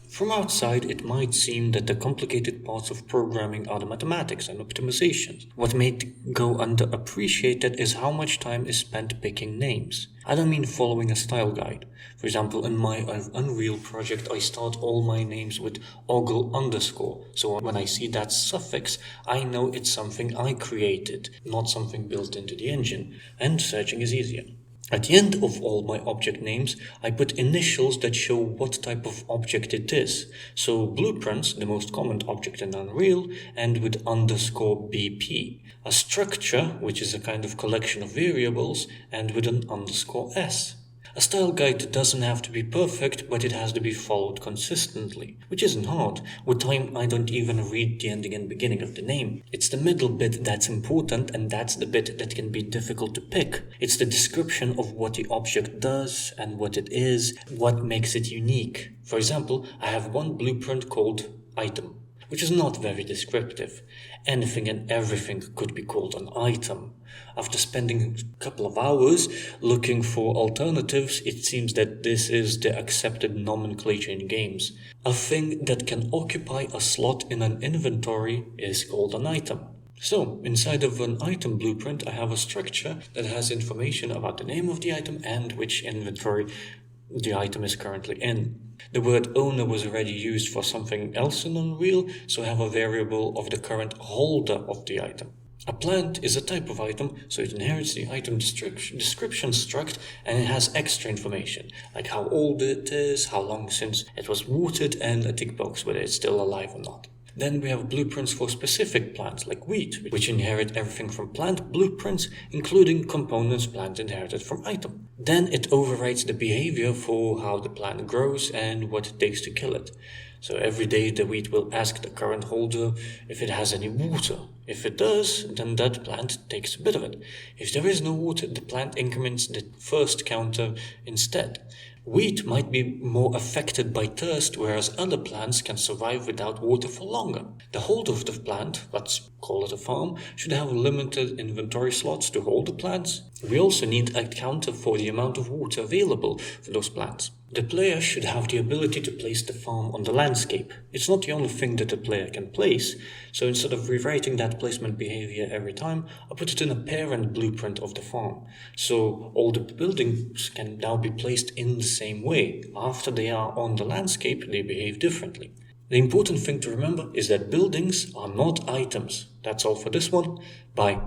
From outside, it might seem that the complicated parts of programming are the mathematics and optimizations. What may go underappreciated is how much time is spent picking names. I don't mean following a style guide. For example, in my Unreal project, I start all my names with oggle underscore. So when I see that suffix, I know it's something I created, not something built into the engine. And searching is easier. At the end of all my object names, I put initials that show what type of object it is. So blueprints, the most common object in Unreal, end with underscore BP. A structure, which is a kind of collection of variables, end with an underscore S. A style guide doesn't have to be perfect, but it has to be followed consistently, which isn't hard. With time, I don't even read the ending and beginning of the name. It's the middle bit that's important, and that's the bit that can be difficult to pick. It's the description of what the object does and what it is, what makes it unique. For example, I have one blueprint called item, which is not very descriptive. Anything and everything could be called an item. After spending a couple of hours looking for alternatives, it seems that this is the accepted nomenclature in games. A thing that can occupy a slot in an inventory is called an item. So, inside of an item blueprint, I have a structure that has information about the name of the item and which inventory the item is currently in. The word owner was already used for something else in Unreal, so I have a variable of the current holder of the item. A plant is a type of item, so it inherits the item description struct, and it has extra information, like how old it is, how long since it was watered, and a tick box whether it's still alive or not. Then we have blueprints for specific plants, like wheat, which inherit everything from plant blueprints, including components plant inherited from item. Then it overrides the behavior for how the plant grows and what it takes to kill it. So every day the wheat will ask the current holder if it has any water. If it does, then that plant takes a bit of it. If there is no water, the plant increments the first counter instead. Wheat might be more affected by thirst, whereas other plants can survive without water for longer. The holder of the plant, let's call it a farm, should have limited inventory slots to hold the plants. We also need a counter for the amount of water available for those plants. The player should have the ability to place the farm on the landscape. It's not the only thing that the player can place, so instead of rewriting that placement behavior every time, I put it in a parent blueprint of the farm. So all the buildings can now be placed in the same way. After they are on the landscape, they behave differently. The important thing to remember is that buildings are not items. That's all for this one. Bye.